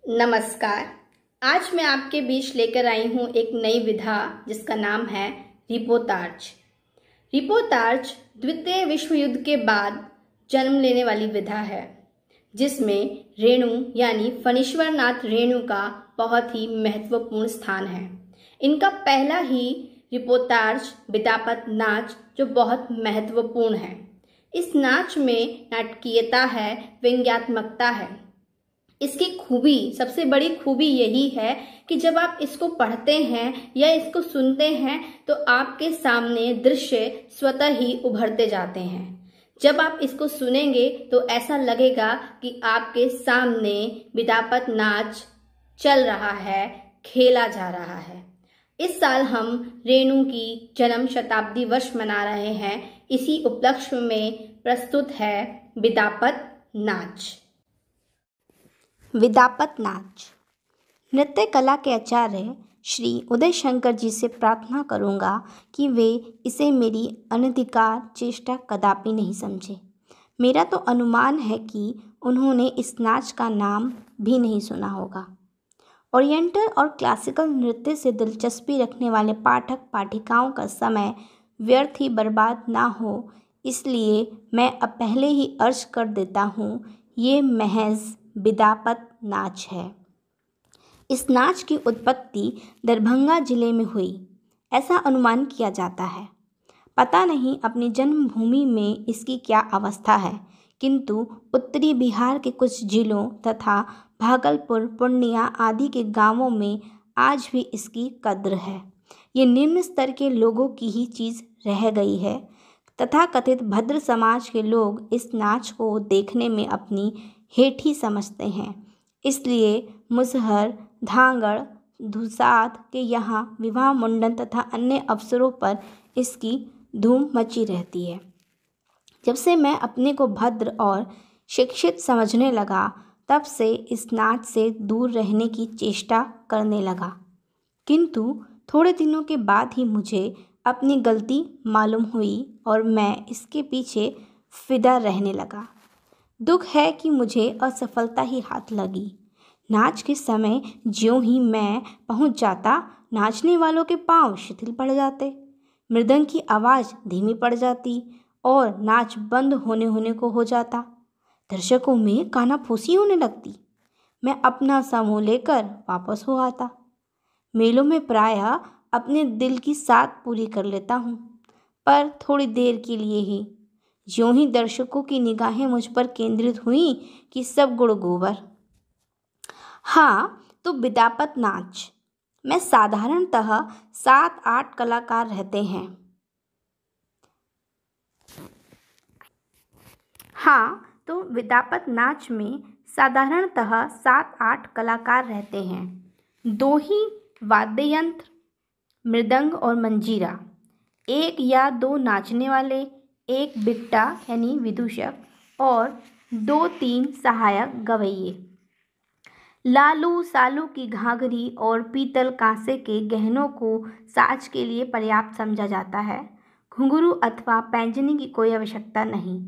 नमस्कार। आज मैं आपके बीच लेकर आई हूँ एक नई विधा जिसका नाम है रिपोर्ताज। रिपोर्ताज द्वितीय विश्व युद्ध के बाद जन्म लेने वाली विधा है, जिसमें रेणु यानी फणीश्वर नाथ रेणु का बहुत ही महत्वपूर्ण स्थान है। इनका पहला ही रिपोर्ताज विदापत नाच जो बहुत महत्वपूर्ण है। इस नाच में नाटकीयता है, व्यंग्यात्मकता है। इसकी खूबी, सबसे बड़ी खूबी यही है कि जब आप इसको पढ़ते हैं या इसको सुनते हैं तो आपके सामने दृश्य स्वतः ही उभरते जाते हैं। जब आप इसको सुनेंगे तो ऐसा लगेगा कि आपके सामने विदापत नाच चल रहा है, खेला जा रहा है। इस साल हम रेणु की जन्म शताब्दी वर्ष मना रहे हैं। इसी उपलक्ष्य में प्रस्तुत है विदापत नाच। विदापत नाच। नृत्य कला के आचार्य श्री उदय शंकर जी से प्रार्थना करूँगा कि वे इसे मेरी अनधिकार चेष्टा कदापि नहीं समझे। मेरा तो अनुमान है कि उन्होंने इस नाच का नाम भी नहीं सुना होगा। ओरिएंटल और क्लासिकल नृत्य से दिलचस्पी रखने वाले पाठक पाठिकाओं का समय व्यर्थ ही बर्बाद ना हो, इसलिए मैं अब पहले ही अर्ज कर देता हूँ, ये महज विदापत नाच है। इस नाच की उत्पत्ति दरभंगा जिले में हुई, ऐसा अनुमान किया जाता है। पता नहीं अपनी जन्मभूमि में इसकी क्या अवस्था है, किंतु उत्तरी बिहार के कुछ जिलों तथा भागलपुर, पूर्णिया आदि के गांवों में आज भी इसकी कद्र है। ये निम्न स्तर के लोगों की ही चीज़ रह गई है। तथाकथित भद्र समाज के लोग इस नाच को देखने में अपनी हेठी समझते हैं, इसलिए मुसहर, धांगड़, धुसाद के यहाँ विवाह, मुंडन तथा अन्य अवसरों पर इसकी धूम मची रहती है। जब से मैं अपने को भद्र और शिक्षित समझने लगा, तब से इस नाच से दूर रहने की चेष्टा करने लगा, किंतु थोड़े दिनों के बाद ही मुझे अपनी गलती मालूम हुई और मैं इसके पीछे फिदा रहने लगा। दुख है कि मुझे असफलता ही हाथ लगी। नाच के समय ज्यों ही मैं पहुंच जाता, नाचने वालों के पांव शिथिल पड़ जाते, मृदंग की आवाज़ धीमी पड़ जाती और नाच बंद होने को हो जाता। दर्शकों में कानाफूसी होने लगती। मैं अपना समूह लेकर वापस हो आता। मेलों में प्रायः अपने दिल की साथ पूरी कर लेता हूँ, पर थोड़ी देर के लिए ही। ज्यों ही दर्शकों की निगाहें मुझ पर केंद्रित हुईं कि सब गुड़ गोबर। हाँ, तो विदापत नाच में साधारणतः 7-8 कलाकार रहते हैं। हाँ, तो विदापत नाच में साधारणतः 7-8 कलाकार रहते हैं। 2 ही वाद्य यंत्र, मृदंग और मंजीरा, 1 या 2 नाचने वाले, 1 बिट्टा यानी विदूषक और 2-3 सहायक गवैये। लालू सालू की घाघरी और पीतल कांसे के गहनों को साज के लिए पर्याप्त समझा जाता है। घुंघरू अथवा पैंजनी की कोई आवश्यकता नहीं।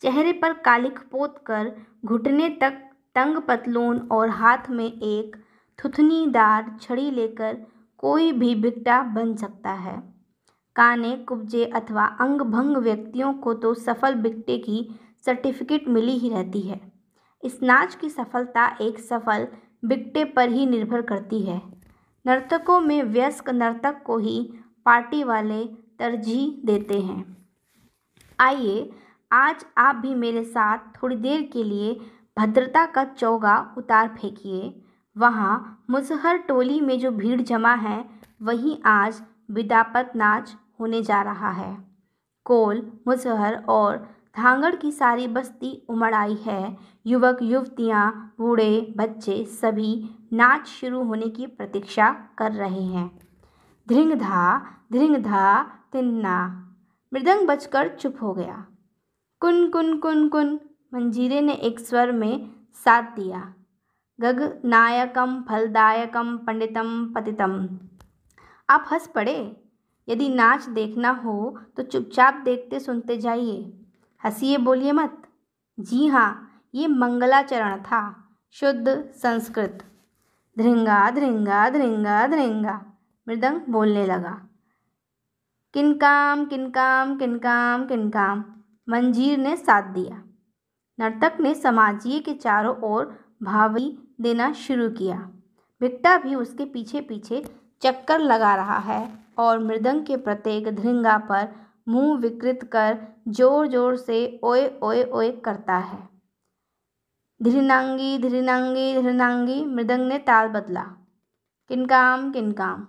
चेहरे पर कालिख पोत कर घुटने तक तंग पतलून और हाथ में एक थुथनीदार छड़ी लेकर कोई भी बिट्टा बन सकता है। काने, कुब्जे अथवा अंग भंग व्यक्तियों को तो सफल बिट्टे की सर्टिफिकेट मिली ही रहती है। इस नाच की सफलता एक सफल बिट्टे पर ही निर्भर करती है। नर्तकों में वयस्क नर्तक को ही पार्टी वाले तरजीह देते हैं। आइए, आज आप भी मेरे साथ थोड़ी देर के लिए भद्रता का चौगा उतार फेंकिए। वहाँ मुसहर टोली में जो भीड़ जमा है, वहीं आज विदापत नाच होने जा रहा है। कोल, मुसहर और धांगड़ की सारी बस्ती उमड़ आई है। युवक युवतियाँ, बूढ़े बच्चे सभी नाच शुरू होने की प्रतीक्षा कर रहे हैं। धिंग धा तिन्ना। मृदंग बजकर चुप हो गया। कुन कुन कुन कुन, मंजीरे ने एक स्वर में साथ दिया। गगनायकम फलदायकम पंडितम पतितम। आप हंस पड़े। यदि नाच देखना हो तो चुपचाप देखते सुनते जाइए, हंसिए बोलिए मत। जी हाँ, ये मंगलाचरण था, शुद्ध संस्कृत। धृंगा धृंगा धृंगा धृंगा मृदंग बोलने लगा। किनकाम किनकाम किनकाम किनकाम मंजीर ने साथ दिया। नर्तक ने समाजिए के चारों ओर भावी देना शुरू किया। भिक्टा भी उसके पीछे पीछे चक्कर लगा रहा है और मृदंग के प्रत्येक धृंगा पर मुंह विकृत कर जोर जोर से ओए ओए ओए करता है। धृनांगी धृनांगी धृनांगी मृदंग ने ताल बदला। किनकाम किनकाम।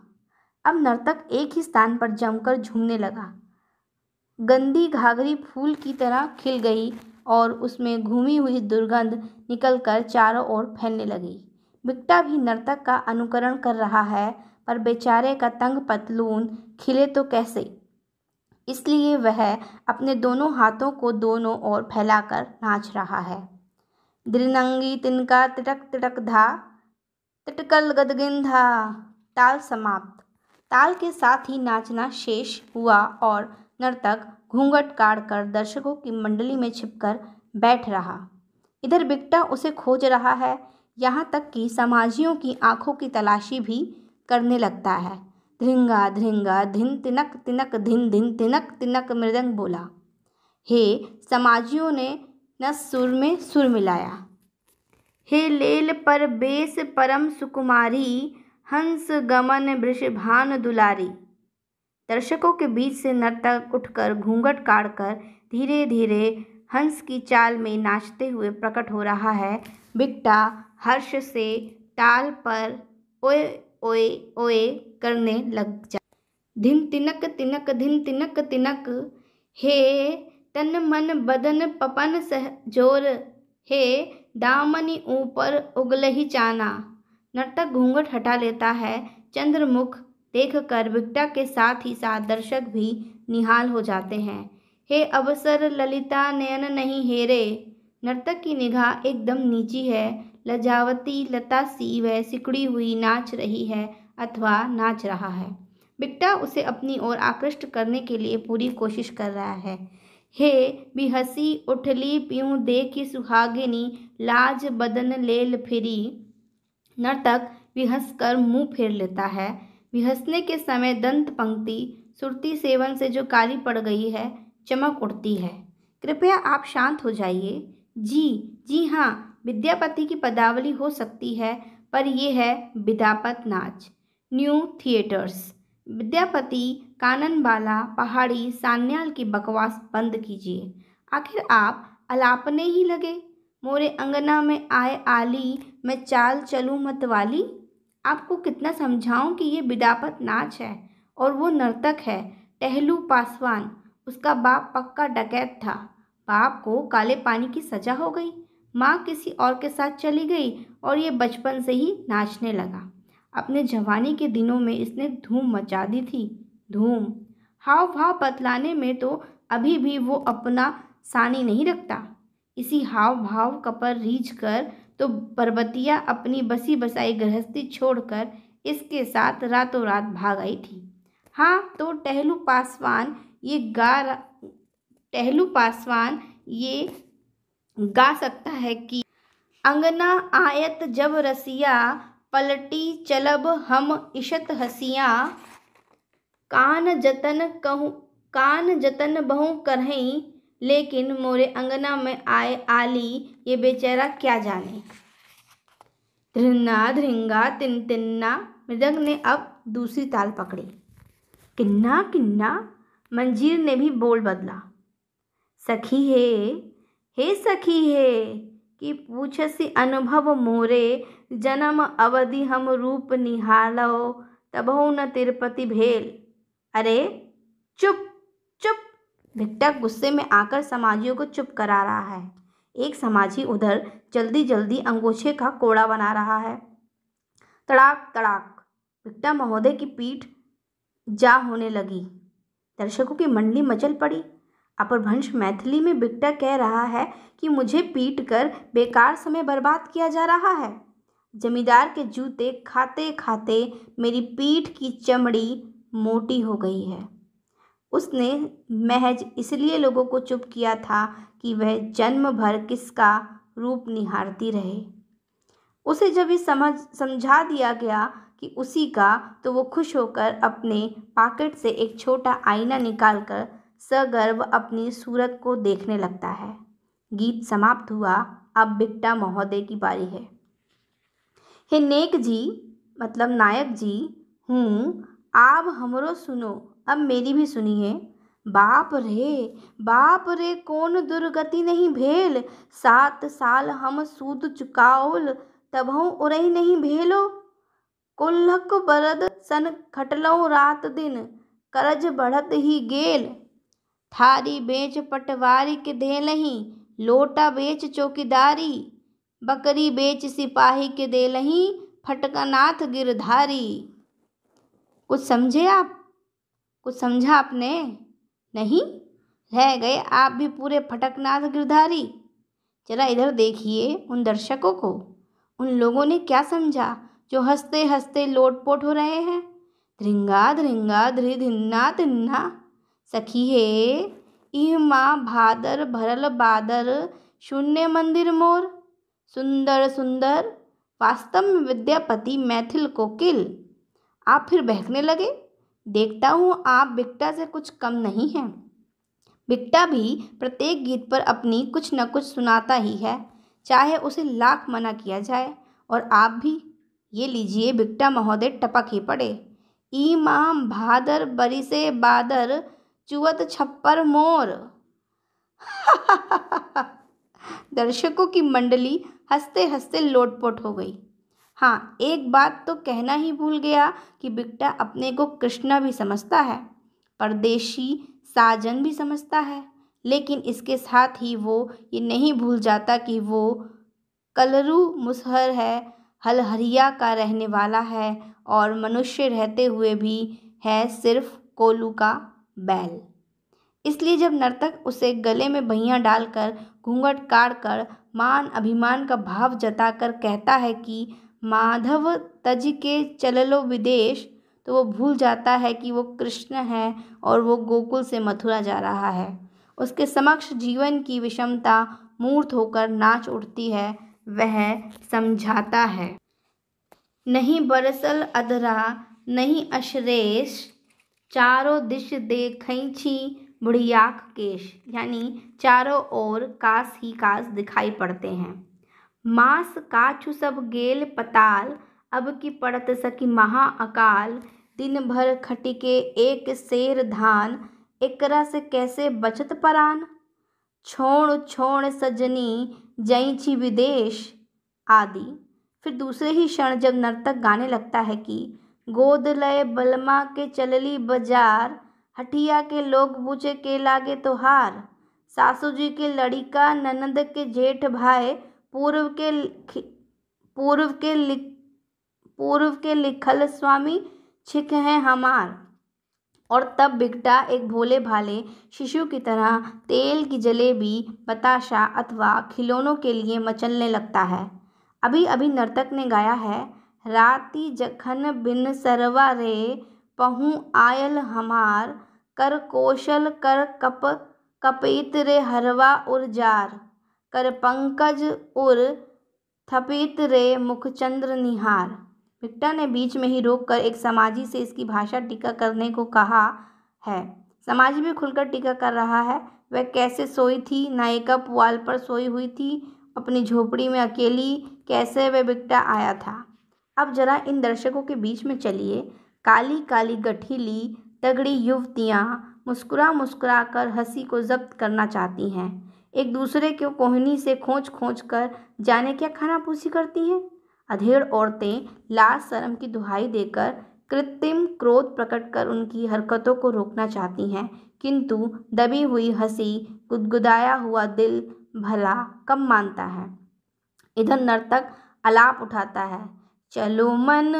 अब नर्तक एक ही स्थान पर जमकर झूमने लगा। गंदी घाघरी फूल की तरह खिल गई और उसमें घूमी हुई दुर्गंध निकलकर चारों ओर फैलने लगी। भिक्टा भी नर्तक का अनुकरण कर रहा है, पर बेचारे का तंग पतलून खिले तो कैसे, इसलिए वह अपने दोनों हाथों को दोनों ओर फैलाकर नाच रहा है। द्रिनंगी तिनका तिटक तिटक धा तिटकल गदगिंधा। ताल समाप्त। ताल के साथ ही नाचना शेष हुआ और नर्तक घूंघट काढ़कर दर्शकों की मंडली में छिपकर बैठ रहा। इधर भिक्टा उसे खोज रहा है, यहाँ तक कि समाजियों की आंखों की तलाशी भी करने लगता है। धृंगा धृंगा धिन तिनक तिनक धिन धिन तिनक तिनक मृदंग बोला। हे समाजियों ने न सुर में सुर मिलाया। हे लेल पर बेस परम सुकुमारी हंस गमन वृषभान दुलारी। दर्शकों के बीच से नर्तक उठकर घूंघट काढ़कर धीरे धीरे हंस की चाल में नाचते हुए प्रकट हो रहा है। भिक्टा हर्ष से ताल पर ओए ओए ओए करने लग जा। धिन तिनक तिनक धिन तिनक तिनक। हे तन मन बदन पपन सह जोर। हे दामनी ऊपर उगलही चाना। नर्तक घूंघट हटा लेता है। चंद्रमुख देखकर भिक्टा के साथ ही साथ दर्शक भी निहाल हो जाते हैं। हे अवसर ललिता नयन नहीं हेरे। नर्तक की निगाह एकदम नीची है। लजावती लता सी वह सिकुड़ी हुई नाच रही है अथवा नाच रहा है। भिक्टा उसे अपनी ओर आकृष्ट करने के लिए पूरी कोशिश कर रहा है। हे बिहसी उठली पीऊँ देखी सुहागिनी लाज बदन लेल फिरी। नर्तक बिहस कर मुँह फेर लेता है। बिहसने के समय दंत पंक्ति सुरती सेवन से जो काली पड़ गई है चमक उठती है। कृपया आप शांत हो जाइए। जी हाँ, विद्यापति की पदावली हो सकती है, पर यह है विद्यापत नाच। New theatres. विद्यापति, काननबाला, पहाड़ी, सान्याल की बकवास बंद कीजिए। आखिर आप अलापने ही लगे। मोरे अंगना में आए आली, मैं चाल चलूँ मतवाली। आपको कितना समझाऊं कि ये विद्यापत नाच है और वो नर्तक है टहलू पासवान। उसका बाप पक्का डकैत था। बाप को काले पानी की सजा हो गई। माँ किसी और के साथ चली गई और ये बचपन से ही नाचने लगा। अपने जवानी के दिनों में इसने धूम मचा दी थी। धूम। हाव भाव बतलाने में तो अभी भी वो अपना सानी नहीं रखता। इसी हाव भाव कपर रीझ कर तो पर्वतिया अपनी बसी बसाई गृहस्थी छोड़कर इसके साथ रातों रात भाग आई थी। हाँ, तो टहलू पासवान ये गा सकता है कि अंगना आयत जब रसिया, पलटी चलब हम इशत हसिया। कान जतन बहु करहई, लेकिन मोरे अंगना में आए आली, ये बेचारा क्या जाने। धृन्ना धृंगा तिन तिन्ना। मृदंग ने अब दूसरी ताल पकड़ी। किन्ना किन्ना। मंजीर ने भी बोल बदला। सखी हे सखी हे, कि पूछसी अनुभव मोरे, जन्म अवधि हम रूप निहालो, तबहु न तिरुपति भेल। अरे चुप चुप। भिक्टा गुस्से में आकर समाजियों को चुप करा रहा है। एक समाजी उधर जल्दी जल्दी अंगोछे का कोड़ा बना रहा है। तड़ाक तड़ाक। भिक्टा महोदय की पीठ जा होने लगी। दर्शकों की मंडली मचल पड़ी। अपभ्रंश मैथिली में भिक्टा कह रहा है कि मुझे पीट कर बेकार समय बर्बाद किया जा रहा है। जमींदार के जूते खाते खाते मेरी पीठ की चमड़ी मोटी हो गई है। उसने महज इसलिए लोगों को चुप किया था कि वह जन्म भर किसका रूप निहारती रहे। उसे जब ये समझा दिया गया कि उसी का, तो वो खुश होकर अपने पॉकेट से एक छोटा आईना निकालकर सगर्व अपनी सूरत को देखने लगता है। गीत समाप्त हुआ। अब बिक्टा महोदय की बारी है। हे नेक जी, मतलब नायक जी, हूँ आप हमरो सुनो, अब मेरी भी सुनिए। बाप रे कौन दुर्गति नहीं भेल, 7 साल हम सूद चुकाओल तबहु उरई नहीं भेलो। कुल्हक बरद सन खटलौं रात दिन, करज बढ़त ही गेल। थारी बेच पटवारी के देलहीं, लोटा बेच चौकीदारी। बकरी बेच सिपाही के देलहीं, फटकनाथ गिरधारी। कुछ समझे आप? कुछ समझा आपने? नहीं? रह गए आप भी पूरे फटकनाथ गिरधारी। जरा इधर देखिए उन दर्शकों को। उन लोगों ने क्या समझा जो हंसते हंसते लोटपोट हो रहे हैं? ध्रिंगा ध्रिंगा ध्रि धिन्ना तिन्ना। सखी हे इह माँ भादर भरल बादर, शून्य मंदिर मोर। सुंदर सुंदर वास्तव में विद्यापति मैथिल कोकिल। आप फिर बहकने लगे। देखता हूँ आप बिक्टा से कुछ कम नहीं हैं। बिक्टा भी प्रत्येक गीत पर अपनी कुछ न कुछ सुनाता ही है, चाहे उसे लाख मना किया जाए। और आप भी ये लीजिए, बिक्टा महोदय टपक ही पड़े। ई माम भादर बरिसे बादर, चुवत छप्पर मोर। दर्शकों की मंडली हंसते हंसते लोटपोट हो गई। हाँ, एक बात तो कहना ही भूल गया कि बिक्टा अपने को कृष्णा भी समझता है, परदेशी साजन भी समझता है, लेकिन इसके साथ ही वो ये नहीं भूल जाता कि वो कलरू मुसहर है, हलहरिया का रहने वाला है और मनुष्य रहते हुए भी है सिर्फ कोलू का बैल। इसलिए जब नर्तक उसे गले में बहियां डालकर, घूंघट काढ़कर, मान अभिमान का भाव जताकर कहता है कि माधव तज के चललो विदेश, तो वो भूल जाता है कि वो कृष्ण है और वो गोकुल से मथुरा जा रहा है। उसके समक्ष जीवन की विषमता मूर्त होकर नाच उठती है। वह समझाता है, नहीं बरसल अधरा नहीं अशरेश, चारों दिश देखई छी बुढ़ियाक केश। यानी चारों ओर कास ही कास दिखाई पड़ते हैं। मास काछु सब गेल पताल, अब की पड़त सकी महा अकाल। दिन भर खटिके एक सेर धान, एकरा से कैसे बचत परान। छोड़ छोड़ सजनी जई छी विदेश आदि। फिर दूसरे ही क्षण जब नर्तक गाने लगता है कि गोद लय बलमा के चलली बाजार, हटिया के लोग पूछे के लागे तोहार। सासू जी के लड़िका ननद के जेठ भाई, पूर्व के लिखल स्वामी छिक हैं हमार। और तब बिक्टा एक भोले भाले शिशु की तरह तेल की जलेबी, बताशा अथवा खिलौनों के लिए मचलने लगता है। अभी अभी नर्तक ने गाया है, राती जखन बिन सरवा रे, पहुँ आयल हमार। कर कौशल कर कपीत रे हरवा उर्जार, कर पंकज उर थपित रे मुखचंद्र निहार। बिक्टा ने बीच में ही रोककर एक समाजी से इसकी भाषा टीका करने को कहा है। समाजी भी खुलकर टीका कर रहा है। वह कैसे सोई थी, नायिका पुआल पर सोई हुई थी अपनी झोपड़ी में अकेली, कैसे वह बिक्टा आया था। अब जरा इन दर्शकों के बीच में चलिए। काली काली गठीली तगड़ी युवतियाँ मुस्कुरा मुस्कुरा कर हंसी को जब्त करना चाहती हैं, एक दूसरे को कोहनी से खोंच खोंच कर जाने क्या खानापूसी करती हैं। अधेड़ औरतें लाज शर्म की दुहाई देकर कृत्रिम क्रोध प्रकट कर उनकी हरकतों को रोकना चाहती हैं, किंतु दबी हुई हंसी, गुदगुदाया हुआ दिल भला कब मानता है। इधर नर्तक आलाप उठाता है, चलो मन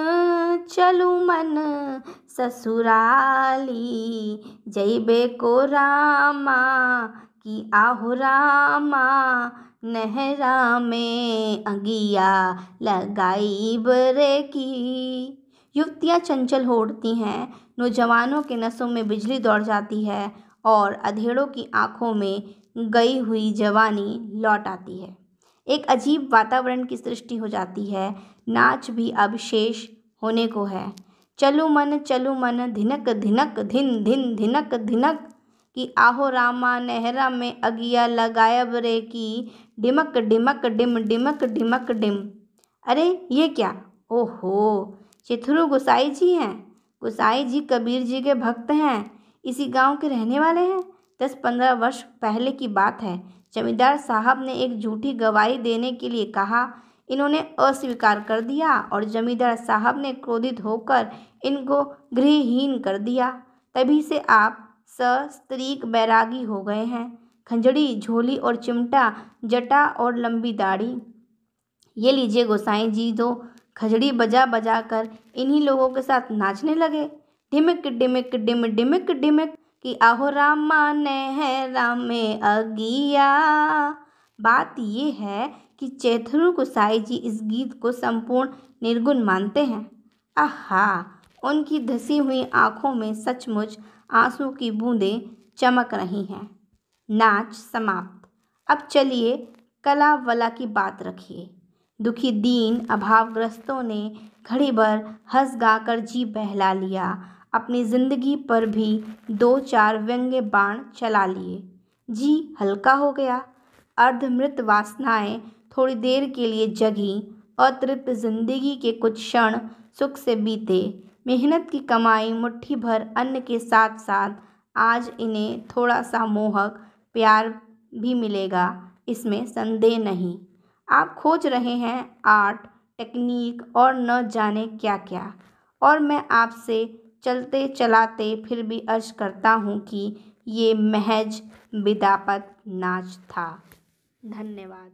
ससुराली, जइबे को रामा की आहो रामा, नहरा में अगिया लगाई बरे की। युवतियाँ चंचल हो उठती हैं, नौजवानों के नसों में बिजली दौड़ जाती है और अधेड़ों की आंखों में गई हुई जवानी लौट आती है। एक अजीब वातावरण की सृष्टि हो जाती है। नाच भी अब शेष होने को है। चलू मन धिनक धिनक धिन धिन धिनक धिनक कि आहो रामा नहरा में अगिया लगायब रे की डिमक डिमक डिम डिमक डिमक डिम। अरे ये क्या? ओहो, चिथरू गोसाई जी हैं। गोसाई जी कबीर जी के भक्त हैं, इसी गांव के रहने वाले हैं। 10-15 वर्ष पहले की बात है। जमींदार साहब ने एक झूठी गवाही देने के लिए कहा। इन्होंने अस्वीकार कर दिया और जमींदार साहब ने क्रोधित होकर इनको गृहहीन कर दिया। तभी से आप सस्त्रीक बैरागी हो गए हैं। खंजड़ी, झोली और चिमटा, जटा और लंबी दाढ़ी। ये लीजिए गोसाई जी, तो खजड़ी बजा बजा कर इन्हीं लोगों के साथ नाचने लगे। ढिमिक डिमिक डिम डिमिक डिमिक कि आहो रामा नहरा में अगिया। बात ये है कि चेथरू गोसाई जी इस गीत को संपूर्ण निर्गुण मानते हैं। आहा, उनकी धसी हुई आंखों में सचमुच आंसू की बूंदें चमक रही हैं। नाच समाप्त। अब चलिए कला वला की बात रखिए। दुखी दीन अभावग्रस्तों ने घड़ी भर हंस गाकर जी बहला लिया। अपनी जिंदगी पर भी 2-4 व्यंग्य बाण चला लिए। जी हल्का हो गया। अर्धमृत वासनाएं थोड़ी देर के लिए जगी। अतृप्त जिंदगी के कुछ क्षण सुख से बीते। मेहनत की कमाई मुट्ठी भर अन्न के साथ साथ आज इन्हें थोड़ा सा मोहक प्यार भी मिलेगा, इसमें संदेह नहीं। आप खोज रहे हैं आर्ट, टेक्निक और न जाने क्या क्या, और मैं आपसे चलते चलाते फिर भी अर्ज करता हूँ कि ये महज बिदापत नाच था। धन्यवाद।